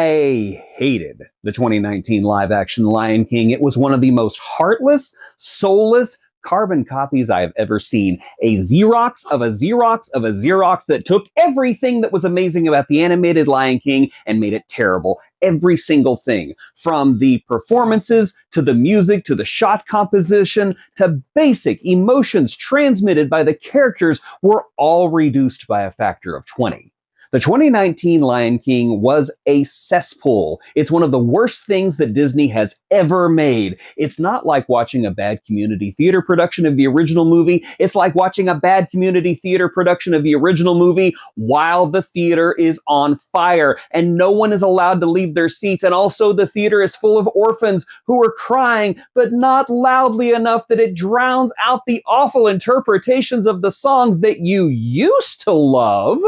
I hated the 2019 live-action Lion King. It was one of the most heartless, soulless, carbon copies I have ever seen. A Xerox of a Xerox of a Xerox that took everything that was amazing about the animated Lion King and made it terrible. Every single thing. From the performances, to the music, to the shot composition, to basic emotions transmitted by the characters were all reduced by a factor of 20. The 2019 Lion King was a cesspool. It's one of the worst things that Disney has ever made. It's not like watching a bad community theater production of the original movie. It's like watching a bad community theater production of the original movie while the theater is on fire and no one is allowed to leave their seats. And also the theater is full of orphans who are crying, but not loudly enough that it drowns out the awful interpretations of the songs that you used to love.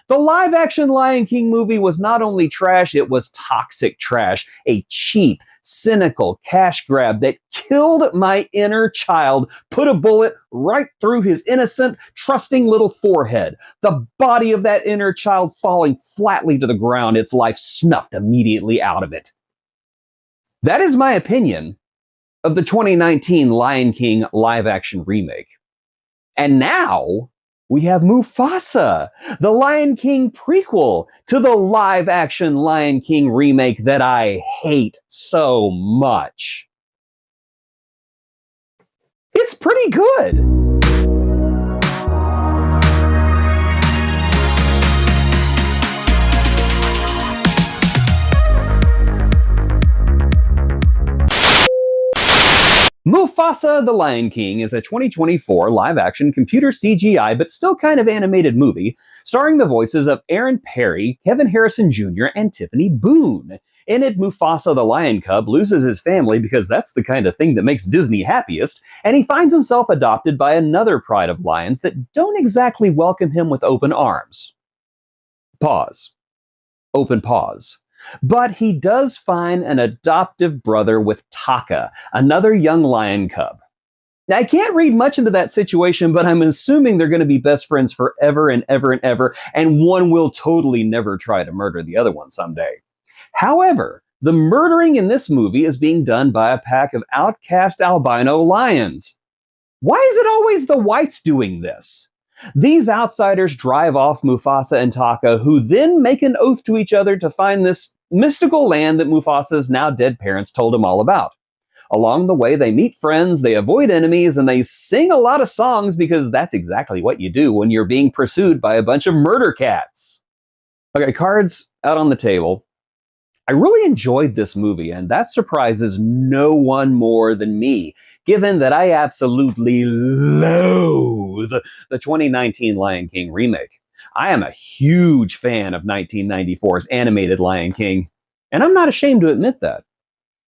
The live-action Lion King movie was not only trash, it was toxic trash. A cheap, cynical cash grab that killed my inner child, put a bullet right through his innocent, trusting little forehead. The body of that inner child falling flatly to the ground, its life snuffed immediately out of it. That is my opinion of the 2019 Lion King live-action remake. And now we have Mufasa, the Lion King prequel to the live-action Lion King remake that I hate so much. It's pretty good. Mufasa the Lion King is a 2024 live-action computer CGI but still kind of animated movie starring the voices of Aaron Perry, Kevin Harrison Jr., and Tiffany Boone. In it, Mufasa the lion cub loses his family because that's the kind of thing that makes Disney happiest, and he finds himself adopted by another pride of lions that don't exactly welcome him with open arms. Pause. Open pause. But he does find an adoptive brother with Taka, another young lion cub. Now, I can't read much into that situation, but I'm assuming they're going to be best friends forever and ever and ever, and one will totally never try to murder the other one someday. However, the murdering in this movie is being done by a pack of outcast albino lions. Why is it always the whites doing this? These outsiders drive off Mufasa and Taka, who then make an oath to each other to find this mystical land that Mufasa's now dead parents told him all about. Along the way, they meet friends, they avoid enemies, and they sing a lot of songs because that's exactly what you do when you're being pursued by a bunch of murder cats. Okay, cards out on the table. I really enjoyed this movie, and that surprises no one more than me, given that I absolutely loathe the 2019 Lion King remake. I am a huge fan of 1994's animated Lion King, and I'm not ashamed to admit that.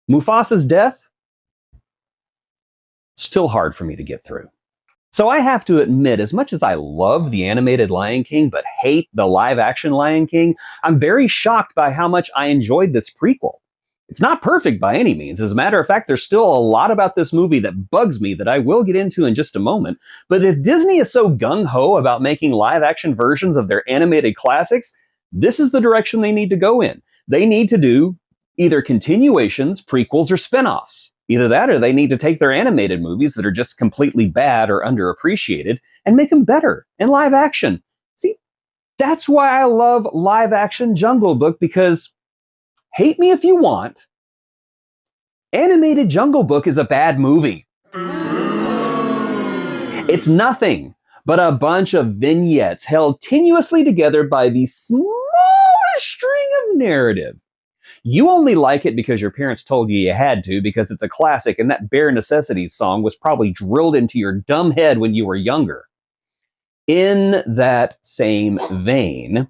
Mufasa's death? Still hard for me to get through. So I have to admit, as much as I love the animated Lion King but hate the live-action Lion King, I'm very shocked by how much I enjoyed this prequel. It's not perfect by any means. As a matter of fact, there's still a lot about this movie that bugs me that I will get into in just a moment. But if Disney is so gung-ho about making live-action versions of their animated classics, this is the direction they need to go in. They need to do either continuations, prequels, or spin-offs. Either that or they need to take their animated movies that are just completely bad or underappreciated and make them better in live action. See, that's why I love live action Jungle Book, because hate me if you want, animated Jungle Book is a bad movie. It's nothing but a bunch of vignettes held tenuously together by the smallest string of narrative. You only like it because your parents told you you had to, because it's a classic and that Bare Necessities song was probably drilled into your dumb head when you were younger. In that same vein,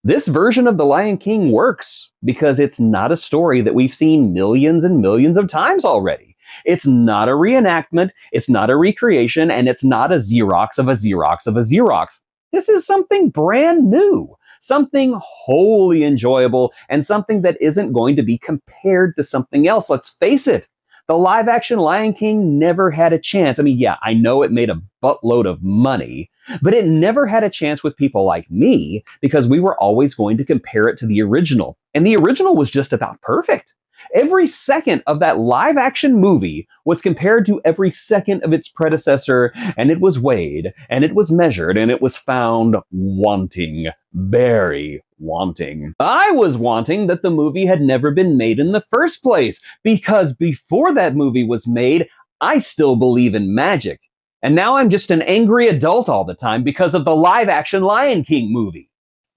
this version of The Lion King works because it's not a story that we've seen millions and millions of times already. It's not a reenactment, it's not a recreation, and it's not a Xerox of a Xerox of a Xerox. This is something brand new. Something wholly enjoyable, and something that isn't going to be compared to something else. Let's face it, the live-action Lion King never had a chance. I mean, yeah, I know it made a buttload of money, But it never had a chance with people like me because we were always going to compare it to the original. And the original was just about perfect. Every second of that live action movie was compared to every second of its predecessor, and it was weighed, and it was measured, and it was found wanting. Very wanting. I was wanting that the movie had never been made in the first place, because before that movie was made, I still believe in magic. And now I'm just an angry adult all the time because of the live action Lion King movie.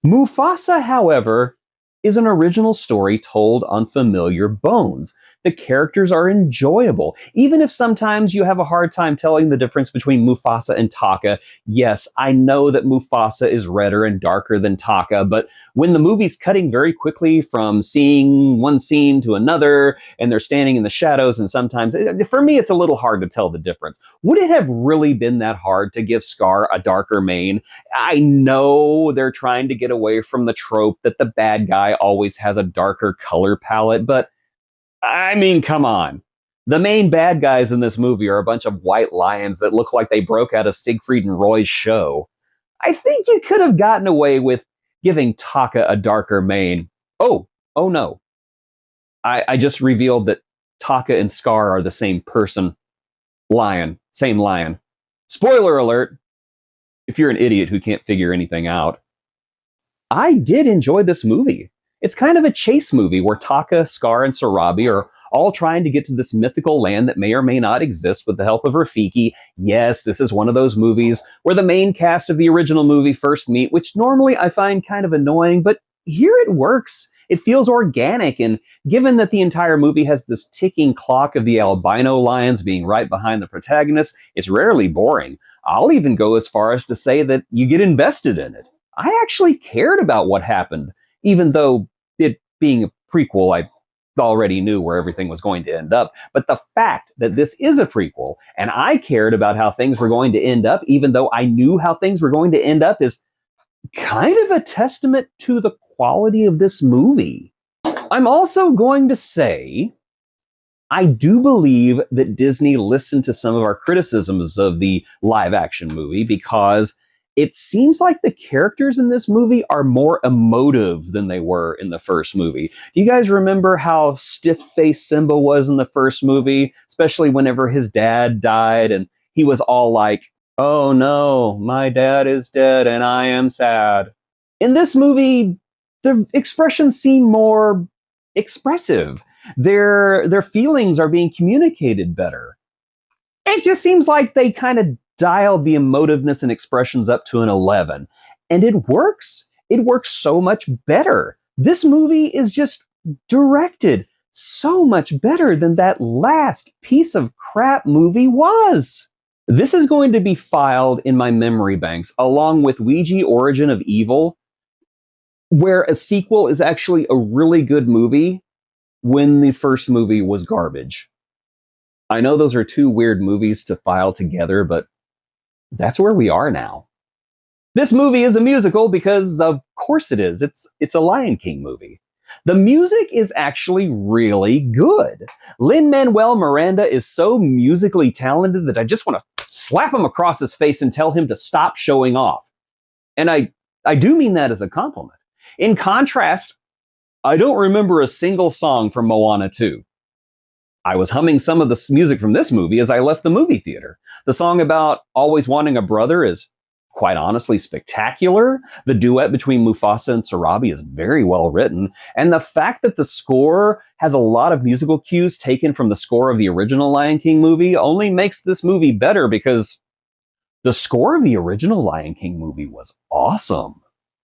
Mufasa, however, is an original story told on familiar bones. The characters are enjoyable, even if sometimes you have a hard time telling the difference between Mufasa and Taka. Yes, I know that Mufasa is redder and darker than Taka, but when the movie's cutting very quickly from seeing one scene to another, and they're standing in the shadows, and sometimes, for me, it's a little hard to tell the difference. Would it have really been that hard to give Scar a darker mane? I know they're trying to get away from the trope that the bad guy always has a darker color palette, but I mean, come on. The main bad guys in this movie are a bunch of white lions that look like they broke out of Siegfried and Roy's show. I think you could have gotten away with giving Taka a darker mane. Oh no. I just revealed that Taka and Scar are the same person. Lion. Same lion. Spoiler alert, if you're an idiot who can't figure anything out. I did enjoy this movie. It's kind of a chase movie where Taka, Scar, and Sarabi are all trying to get to this mythical land that may or may not exist with the help of Rafiki. Yes, this is one of those movies where the main cast of the original movie first meet, which normally I find kind of annoying, but here it works. It feels organic, and given that the entire movie has this ticking clock of the albino lions being right behind the protagonist, it's rarely boring. I'll even go as far as to say that you get invested in it. I actually cared about what happened, even though it being a prequel, I already knew where everything was going to end up. But the fact that this is a prequel, and I cared about how things were going to end up, even though I knew how things were going to end up, is kind of a testament to the quality of this movie. I'm also going to say, I do believe that Disney listened to some of our criticisms of the live action movie because it seems like the characters in this movie are more emotive than they were in the first movie. Do you guys remember how stiff-faced Simba was in the first movie, especially whenever his dad died and he was all like, "Oh no, my dad is dead and I am sad." In this movie, the expressions seem more expressive. Their feelings are being communicated better. It just seems like they kind of dialed the emotiveness and expressions up to an 11. And it works. It works so much better. This movie is just directed so much better than that last piece of crap movie was. This is going to be filed in my memory banks along with Ouija Origin of Evil, where a sequel is actually a really good movie when the first movie was garbage. I know those are two weird movies to file together, but that's where we are now. This movie is a musical because of course it is. It's a Lion King movie. The music is actually really good. Lin-Manuel Miranda is so musically talented that I just want to slap him across his face and tell him to stop showing off. And I do mean that as a compliment. In contrast, I don't remember a single song from Moana 2. I was humming some of the music from this movie as I left the movie theater. The song about always wanting a brother is quite honestly spectacular. The duet between Mufasa and Sarabi is very well written. And the fact that the score has a lot of musical cues taken from the score of the original Lion King movie only makes this movie better because the score of the original Lion King movie was awesome.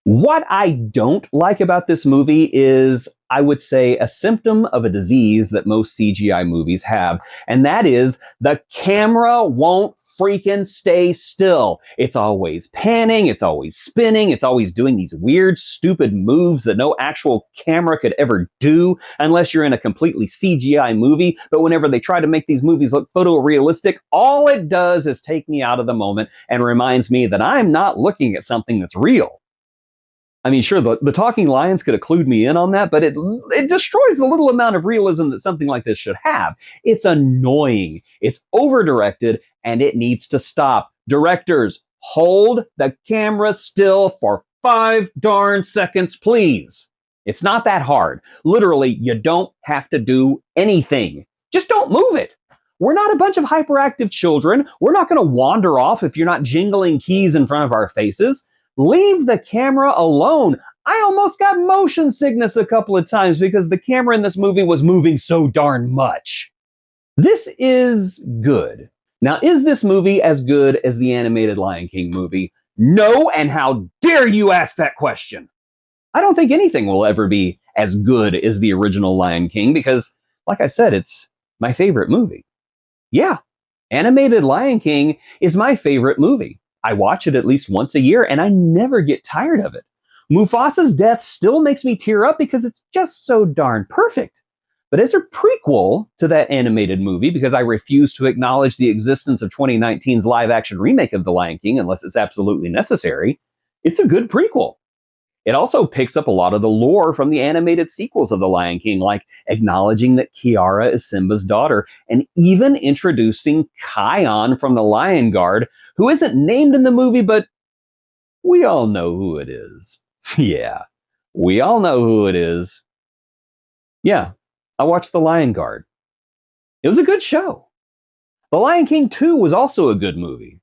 What I don't like about this movie is, I would say, a symptom of a disease that most CGI movies have, and that is the camera won't freaking stay still. It's always panning, it's always spinning, it's always doing these weird, stupid moves that no actual camera could ever do unless you're in a completely CGI movie. But whenever they try to make these movies look photorealistic, all it does is take me out of the moment and reminds me that I'm not looking at something that's real. I mean, sure, the talking lions could have clued me in on that, but it destroys the little amount of realism that something like this should have. It's annoying. It's over-directed, and it needs to stop. Directors, hold the camera still for 5 darn seconds, please. It's not that hard. Literally, you don't have to do anything. Just don't move it. We're not a bunch of hyperactive children. We're not going to wander off if you're not jingling keys in front of our faces. Leave the camera alone. I almost got motion sickness a couple of times because the camera in this movie was moving so darn much. This is good. Now, is this movie as good as the animated Lion King movie? No, and how dare you ask that question? I don't think anything will ever be as good as the original Lion King because, like I said, it's my favorite movie. Yeah, animated Lion King is my favorite movie. I watch it at least once a year and I never get tired of it. Mufasa's death still makes me tear up because it's just so darn perfect. But as a prequel to that animated movie, because I refuse to acknowledge the existence of 2019's live-action remake of The Lion King unless it's absolutely necessary, it's a good prequel. It also picks up a lot of the lore from the animated sequels of The Lion King, like acknowledging that Kiara is Simba's daughter, and even introducing Kion from the Lion Guard, who isn't named in the movie, but we all know who it is. Yeah, we all know who it is. Yeah, I watched The Lion Guard. It was a good show. The Lion King 2 was also a good movie.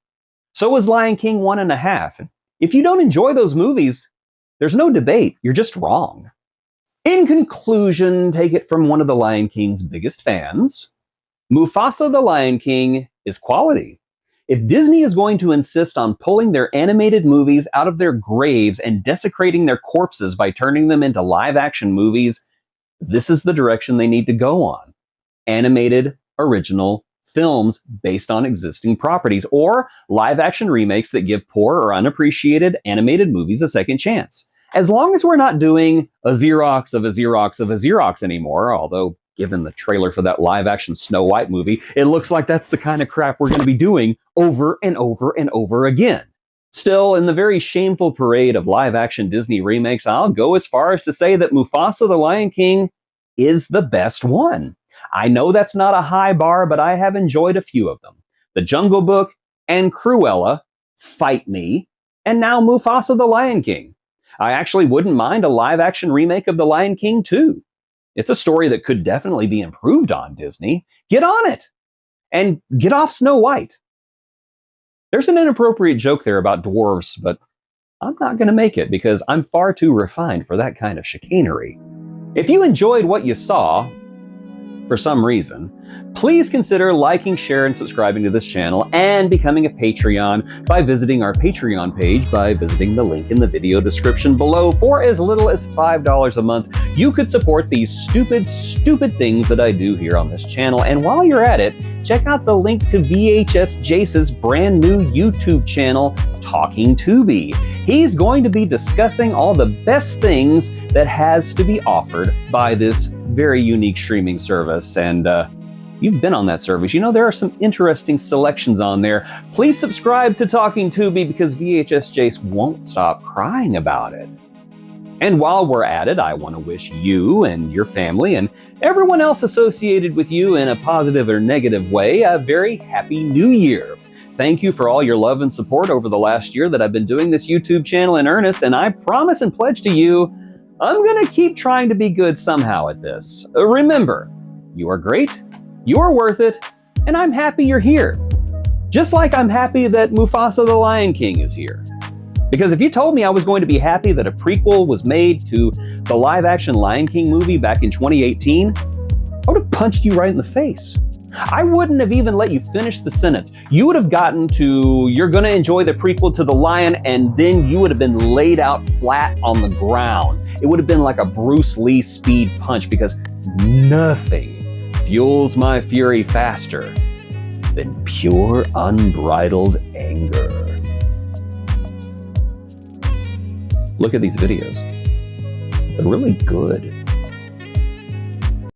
So was Lion King 1.5. If you don't enjoy those movies, there's no debate. You're just wrong. In conclusion, take it from one of the Lion King's biggest fans. Mufasa the Lion King is quality. If Disney is going to insist on pulling their animated movies out of their graves and desecrating their corpses by turning them into live-action movies, this is the direction they need to go on. Animated, original films based on existing properties, or live-action remakes that give poor or unappreciated animated movies a second chance. As long as we're not doing a Xerox of a Xerox of a Xerox anymore, although given the trailer for that live-action Snow White movie, it looks like that's the kind of crap we're going to be doing over and over and over again. Still, in the very shameful parade of live-action Disney remakes, I'll go as far as to say that Mufasa the Lion King is the best one. I know that's not a high bar, but I have enjoyed a few of them. The Jungle Book and Cruella, Fight Me, and now Mufasa the Lion King. I actually wouldn't mind a live-action remake of The Lion King 2. It's a story that could definitely be improved on, Disney. Get on it! And get off Snow White. There's an inappropriate joke there about dwarves, but I'm not going to make it because I'm far too refined for that kind of chicanery. If you enjoyed what you saw, for some reason, please consider liking, sharing, and subscribing to this channel and becoming a Patreon by visiting our Patreon page by visiting the link in the video description below. For as little as $5 a month, you could support these stupid things that I do here on this channel. And while you're at it, check out the link to VHS Jace's brand new YouTube channel, Talking Tubi. He's going to be discussing all the best things that has to be offered by this very unique streaming service. And you've been on that service. You know, there are some interesting selections on there. Please subscribe to Talking Tubi because VHS Jace won't stop crying about it. And while we're at it, I want to wish you and your family and everyone else associated with you in a positive or negative way a very happy new year. Thank you for all your love and support over the last year that I've been doing this YouTube channel in earnest, and I promise and pledge to you, I'm going to keep trying to be good somehow at this. Remember, you are great, you are worth it, and I'm happy you're here. Just like I'm happy that Mufasa the Lion King is here. Because if you told me I was going to be happy that a prequel was made to the live-action Lion King movie back in 2018, I would have punched you right in the face. I wouldn't have even let you finish the sentence. You would have gotten to, you're going to enjoy the prequel to The Lion, and then you would have been laid out flat on the ground. It would have been like a Bruce Lee speed punch because nothing fuels my fury faster than pure, unbridled anger. Look at these videos. They're really good.